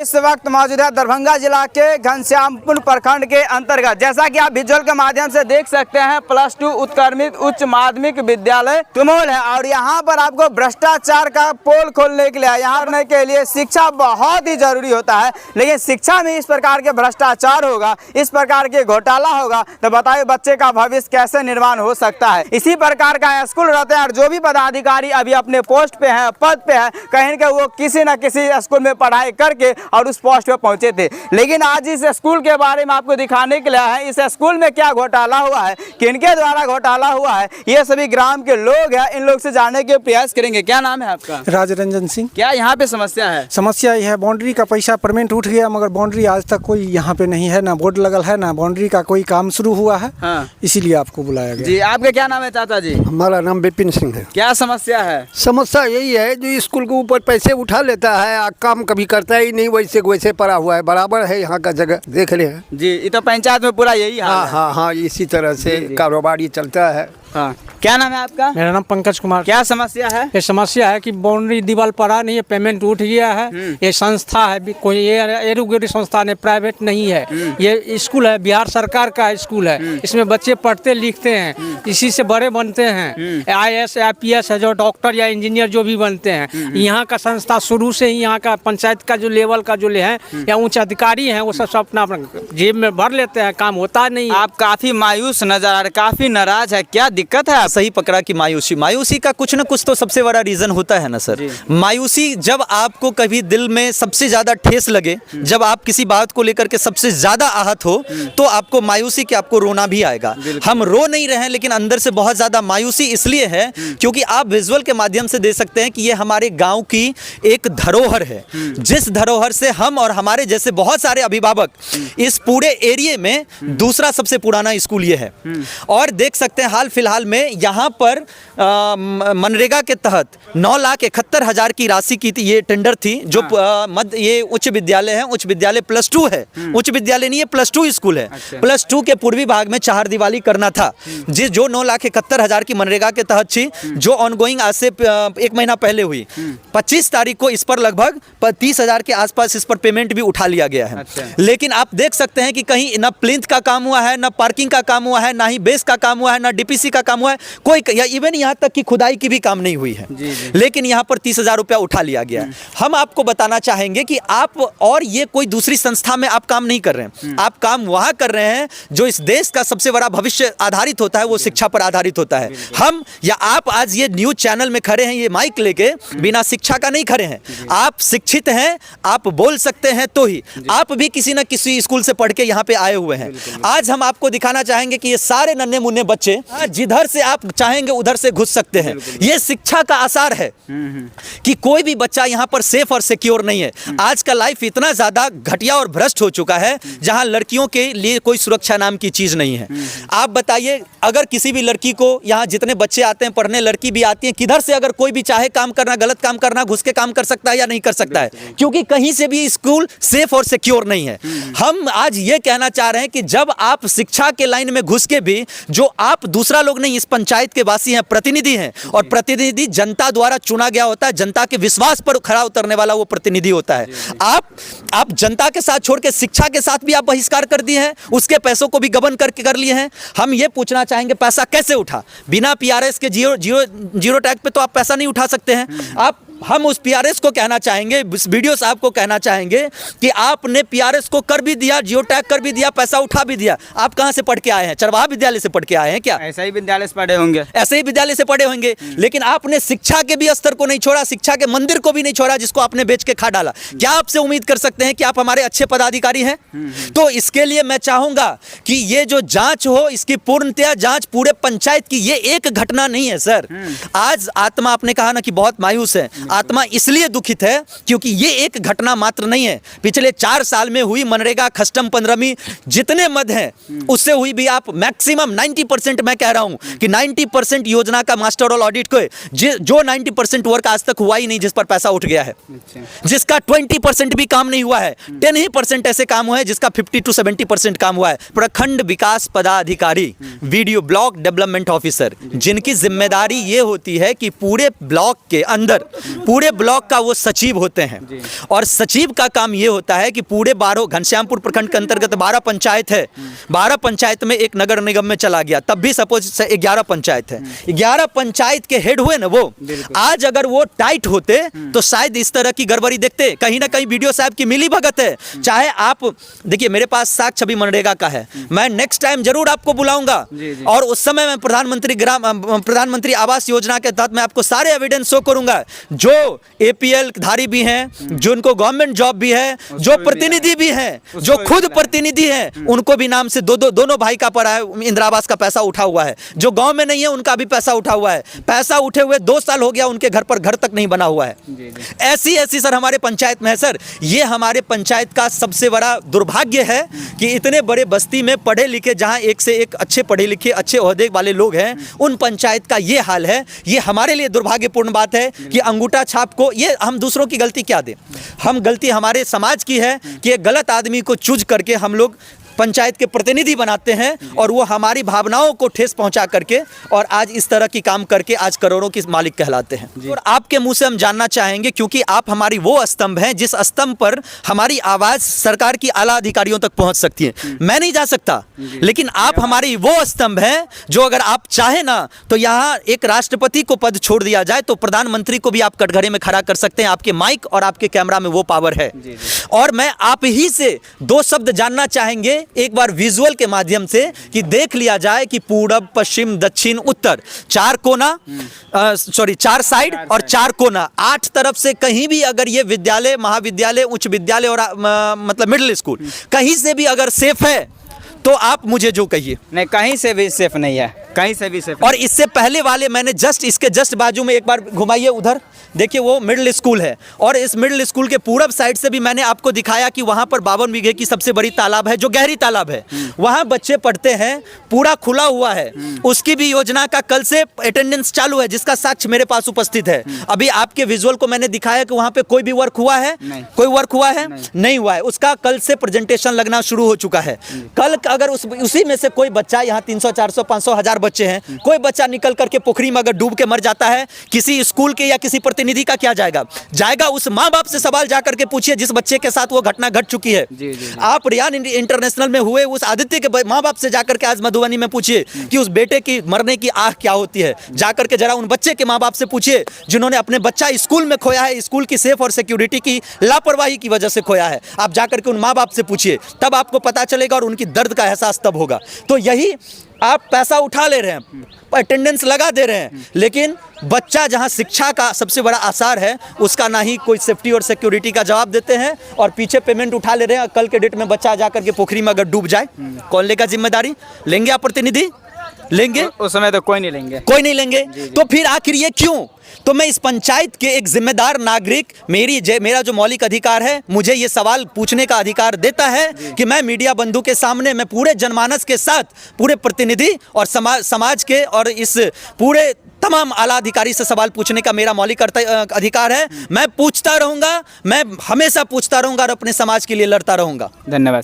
इस वक्त मौजूद है दरभंगा जिला के घनश्यामपुर प्रखंड के अंतर्गत। जैसा कि आप विजुअल के माध्यम से देख सकते हैं, +2 उत्क्रमित उच्च माध्यमिक विद्यालय तुमोल है और यहाँ पर आपको भ्रष्टाचार का पोल खोलने के लिए, यहाँ रहने के लिए शिक्षा बहुत ही जरूरी होता है। लेकिन शिक्षा में इस प्रकार के भ्रष्टाचार होगा, इस प्रकार के घोटाला होगा, तो बताइए बच्चे का भविष्य कैसे निर्माण हो सकता है। इसी प्रकार का स्कूल रहते हैं और जो भी पदाधिकारी अभी अपने पोस्ट पे है, पद पे है, कहीं ना वो किसी न किसी स्कूल में पढ़ाई करके और उस पोस्ट पे पहुंचे थे। लेकिन आज इस स्कूल के बारे में आपको दिखाने के लिए है, इस स्कूल में क्या घोटाला हुआ है, किनके द्वारा घोटाला हुआ है, ये सभी ग्राम के लोग हैं, इन लोग से जानने के प्रयास करेंगे। क्या नाम है आपका? राजरंजन सिंह। क्या यहाँ पे समस्या है? समस्या यह है, बाउंड्री का पैसा पेमेंट उठ गया, मगर बाउंड्री आज तक कोई यहाँ पे नहीं है, ना बोर्ड लगल है, ना बाउंड्री का कोई काम शुरू हुआ है। हाँ। इसीलिए आपको बुलाया गया। जी, आपका क्या नाम है चाचा जी? हमारा नाम विपिन सिंह है। क्या समस्या है? समस्या यही है, जो स्कूल के ऊपर पैसे उठा लेता है, काम कभी करता ही नहीं, वैसे पड़ा हुआ है, बराबर है यहाँ का जगह, देख ले हैं। जी, ये तो पंचायत में पूरा यही हाल है। हाँ, इसी तरह से कारोबारी चलता है। हाँ। क्या नाम है आपका? मेरा नाम पंकज कुमार। क्या समस्या है? ये समस्या है कि बाउंड्री दीवार पड़ा नहीं है, पेमेंट उठ गया है। ये संस्था है, कोई ये एजुकेटिव संस्था है, प्राइवेट नहीं है। ये स्कूल है, बिहार सरकार का स्कूल है। इसमें बच्चे पढ़ते लिखते हैं, इसी से बड़े बनते हैं। IAS IPS है, जो डॉक्टर या इंजीनियर जो भी बनते हैं। यहाँ का संस्था शुरू से ही, यहाँ का पंचायत का जो लेवल का जो है या उच्च अधिकारी है, वो सब अपना जेब में भर लेते हैं, काम होता नहीं। आप काफी मायूस नजर आ रहे, काफी नाराज है, क्या दिक्कत है? सही पकड़ा कि मायूसी का कुछ ना कुछ तो सबसे बड़ा रीजन होता है ना सर। मायूसी जब आपको कभी दिल में सबसे ज्यादा ठेस लगे, जब आप किसी बात को लेकर के सबसे ज्यादा आहत हो, तो आपको मायूसी कि आपको रोना भी आएगा। हम रो नहीं रहे हैं, लेकिन अंदर से बहुत ज्यादा मायूसी इसलिए है क्योंकि आप विजुअल के माध्यम से देख सकते हैं कि ये हमारे गांव की एक धरोहर है, जिस धरोहर से हम और हमारे जैसे बहुत सारे अभिभावक, इस पूरे एरिया में दूसरा सबसे पुराना स्कूल ये है। और देख सकते हैं हाल फिलहाल में यहाँ पर मनरेगा के तहत 9,71,000 की राशि की थी, ये टेंडर थी, जो मध्य ये उच्च विद्यालय है, उच्च विद्यालय +2 है, उच्च विद्यालय नहीं है, +2 स्कूल है। +2 के पूर्वी भाग में 4 दीवाली करना था, जो 9,71,000 की मनरेगा के तहत थी, जो ऑनगोइंग आज से 1 महीना पहले हुई। 25 तारीख को इस पर लगभग 30,000 के आसपास इस पर पेमेंट भी उठा लिया गया है। लेकिन आप देख सकते हैं कि कहीं ना प्लिंथ का काम हुआ है, ना पार्किंग का काम हुआ है, ना ही बेस का काम हुआ है, ना DPC का काम हुआ है, कोई या इवन यहाँ तक कि खुदाई की भी काम नहीं हुई है। लेकिन यहाँ पर 30,000 रुपया उठा लिया गया है। हम आपको बताना चाहेंगे कि आप और ये कोई दूसरी संस्था में आप काम नहीं कर रहे हैं, आप काम वहाँ कर रहे हैं जो इस देश का सबसे बड़ा भविष्य आधारित होता है, वो शिक्षा पर आधारित होता है। हम या आप आज ये न्यूज चैनल में खड़े हैं, ये माइक लेके, बिना शिक्षा का नहीं खड़े हैं। आप शिक्षित हैं, आप बोल सकते हैं, तो ही आप भी किसी न किसी स्कूल से पढ़ के यहाँ पे आए हुए हैं। आज हम आपको दिखाना चाहेंगे कि ये सारे नन्हे मुन्ने बच्चे जिधर से आप चाहेंगे उधर से घुस सकते हैं। ये शिक्षा का आसार है कि कोई भी बच्चा यहाँ पर सेफ और सिक्योर नहीं है। आज का लाइफ इतना ज्यादा घटिया और भ्रष्ट हो चुका है, जहां लड़कियों के लिए कोई सुरक्षा नाम की चीज नहीं है। आप बताइए, अगर किसी भी लड़की को, यहाँ जितने बच्चे आते हैं पढ़ने, लड़की भी आती है, किधर से अगर कोई भी चाहे काम करना, गलत काम करना, घुस के काम कर सकता है या नहीं कर सकता है? क्योंकि कहीं से भी स्कूल सेफ और सिक्योर नहीं है। हम आज ये कहना चाह रहे हैं कि जब आप शिक्षा के लाइन में घुस के भी, जो आप दूसरा लोग नहीं, इस पंचायत के वासी हैं, प्रतिनिधि हैं, और प्रतिनिधि जनता द्वारा चुना गया होता है, जनता के विश्वास पर खरा उतरने वाला वो प्रतिनिधि होता है। आप जनता के साथ छोड़ के शिक्षा के साथ भी आप बहिष्कार कर दिए हैं, उसके पैसों को भी गबन करके कर लिए हैं। हम ये पूछना चाहेंगे, पैसा कैसे उठा? बिना PRS के जीरो टैग पे तो आप पैसा नहीं उठा सकते हैं। हम उस PRS को कहना चाहेंगे, इस वीडियो साहब को कहना चाहेंगे कि आपने PRS को कर भी दिया, जियो टैग कर भी दिया, पैसा उठा भी दिया। आप कहां से पढ़ के आए हैं? चरवाहा विद्यालय से पढ़ के आए हैं क्या? ऐसे ही विद्यालय से पढ़े होंगे, ऐसे ही विद्यालय से पढ़े होंगे। लेकिन आपने शिक्षा के भी स्तर को नहीं छोड़ा, शिक्षा के मंदिर को भी नहीं छोड़ा, जिसको आपने बेच के खा डाला। क्या आपसे उम्मीद कर सकते हैं कि आप हमारे अच्छे पदाधिकारी हैं? तो इसके लिए मैं चाहूंगा कि ये जो जांच हो, इसकी पूर्णतया जांच पूरे पंचायत की, ये एक घटना नहीं है सर। आज आत्मा, आपने कहा ना कि बहुत मायूस है, आत्मा इसलिए दुखित है क्योंकि ये एक घटना मात्र नहीं है। पिछले 4 साल में हुई मनरेगा खस्टम 15वीं, जितने मद हैं उससे हुई भी, आप मैक्सिमम 90%, मैं कह रहा हूं कि 90% योजना का मास्टर रोल ऑडिट को, जो 90% वर्क आज तक हुआ ही नहीं जिस पर पैसा उठ गया है, जिसका 20% भी काम नहीं हुआ है। 10% ऐसे काम हुआ है जिसका 50 to 70% काम हुआ है। प्रखंड विकास पदाधिकारी, वीडियो ब्लॉक डेवलपमेंट ऑफिसर, जिनकी जिम्मेदारी ये होती है कि पूरे ब्लॉक के अंदर पूरे ब्लॉक का वो सचिव होते हैं। और सचिव का काम ये होता है कि पूरे 12 घनश्यामपुर प्रखंड के अंतर्गत 12 पंचायत है, 12 पंचायत में एक नगर निगम में चला गया, तब भी सपोज 11 पंचायत है, 11 पंचायत के हेड हुए ना वो, आज अगर वो टाइट होते तो शायद इस तरह की गड़बड़ी देखते। कहीं ना कहीं वीडियो साहब की मिली भगत है। चाहे आप देखिए, मेरे पास साक्ष्य भी मनरेगा का है, मैं नेक्स्ट टाइम जरूर आपको बुलाऊंगा और उस समय मैं प्रधानमंत्री आवास योजना के तहत मैं आपको सारे एविडेंस शो करूंगा। जो एपीएल धारी भी हैं, जो उनको गवर्नमेंट जॉब भी है, जो प्रतिनिधि भी हैं, जो खुद प्रतिनिधि हैं, उनको भी नाम से दोनों भाई का पड़ा है, इंदिरा आवास का पैसा उठा हुआ है। जो गांव में नहीं है उनका भी पैसा उठा हुआ है। पैसा उठे हुए 2 साल हो गया, उनके घर पर घर तक नहीं बना हुआ है। ऐसी सर हमारे पंचायत में है। सर ये हमारे पंचायत का सबसे बड़ा दुर्भाग्य है कि इतने बड़े बस्ती में पढ़े लिखे, जहां एक से एक अच्छे पढ़े लिखे अच्छे ओहदे वाले लोग हैं, उन पंचायत का ये हाल है। ये हमारे लिए दुर्भाग्यपूर्ण बात है कि अंगूठा छाप को, ये हम दूसरों की गलती क्या दें, हम गलती हमारे समाज की है कि एक गलत आदमी को चूज करके हम लोग पंचायत के प्रतिनिधि बनाते हैं और वो हमारी भावनाओं को ठेस पहुंचा करके और आज इस तरह की काम करके आज करोड़ों की मालिक कहलाते हैं। और आपके मुंह से हम जानना चाहेंगे, क्योंकि आप हमारी वो स्तंभ हैं जिस स्तंभ पर हमारी आवाज सरकार की आला अधिकारियों तक पहुंच सकती है। मैं नहीं जा सकता, लेकिन आप हमारी वो स्तंभ हैं जो अगर आप चाहे ना तो यहाँ एक राष्ट्रपति को पद छोड़ दिया जाए तो प्रधानमंत्री को भी आप कटघरे में खड़ा कर सकते हैं। आपके माइक और आपके कैमरा में वो पावर है। और मैं आप ही से 2 शब्द जानना चाहेंगे एक बार विजुअल के माध्यम से, कि देख लिया जाए कि पूरब पश्चिम दक्षिण उत्तर 4 कोना, 4 साइड और 4 कोना, 8 तरफ से कहीं भी अगर ये विद्यालय, महाविद्यालय, उच्च विद्यालय और मतलब मिडिल स्कूल कहीं से भी अगर सेफ है तो आप मुझे जो कहिए। नहीं, कहीं से भी सेफ नहीं है, कहीं से भी सेफ। और इससे पहले वाले मैंने इसके जस्ट बाजू में एक बार घुमाइए, उधर देखिए वो मिडिल स्कूल है। और इस मिडिल स्कूल के पूरब साइड से भी मैंने आपको दिखाया कि वहां पर 52 बीघे की सबसे बड़ी तालाब है, जो गहरी तालाब है, वहां बच्चे पढ़ते हैं, पूरा खुला हुआ है। उसकी भी योजना का कल से अटेंडेंस चालू है, जिसका साक्ष्य मेरे पास उपस्थित है। अभी आपके विजुअल को मैंने दिखाया कि वहां पे कोई भी वर्क हुआ है, कोई वर्क हुआ है नहीं हुआ है। उसका कल से प्रेजेंटेशन लगना शुरू हो चुका है। कल अगर उसी में से कोई बच्चा, यहाँ 300 400 500 1000 बच्चे हैं, कोई बच्चा निकल करके पोखरी में अगर डूब के मर जाता है, किसी स्कूल के या किसी प्रतिनिधि का क्या जाएगा? उस माँ बाप से सवाल जाकर के पूछिए जिस बच्चे के साथ वो घटना घट चुकी है। आप रियान इंटरनेशनल में हुए उस आदित्य के माँ बाप से जाकर के आज मधुबनी में पूछिए कि उस बेटे की मरने की आह क्या होती है। जाकर के जरा उन बच्चे के माँ बाप से पूछिए जिन्होंने अपने बच्चा स्कूल में खोया है, स्कूल की सेफ और सिक्योरिटी की लापरवाही की वजह से खोया है। आप जाकर के उन माँ बाप से पूछिए, तब आपको पता चलेगा और उनकी दर्द का एहसास तब होगा। तो यही आप पैसा उठा ले रहे हैं, अटेंडेंस लगा दे रहे हैं, लेकिन बच्चा जहां शिक्षा का सबसे बड़ा आसार है उसका ना ही कोई सेफ्टी और सिक्योरिटी का जवाब देते हैं और पीछे पेमेंट उठा ले रहे हैं। कल के डेट में बच्चा जाकर के पोखरी में अगर डूब जाए, कौन लेगा जिम्मेदारी? लेंगे आप प्रतिनिधि? लेंगे? उस समय तो कोई नहीं लेंगे, कोई नहीं लेंगे। तो फिर आखिर ये क्यों? तो मैं इस पंचायत के एक जिम्मेदार नागरिक, मेरा जो मौलिक अधिकार है, मुझे ये सवाल पूछने का अधिकार देता है कि मैं मीडिया बंधु के सामने, मैं पूरे जनमानस के साथ, पूरे प्रतिनिधि और समाज के और इस पूरे तमाम आला अधिकारी से सवाल पूछने का मेरा मौलिक अधिकार है। मैं पूछता रहूंगा, मैं हमेशा पूछता रहूंगा और अपने समाज के लिए लड़ता रहूंगा। धन्यवाद।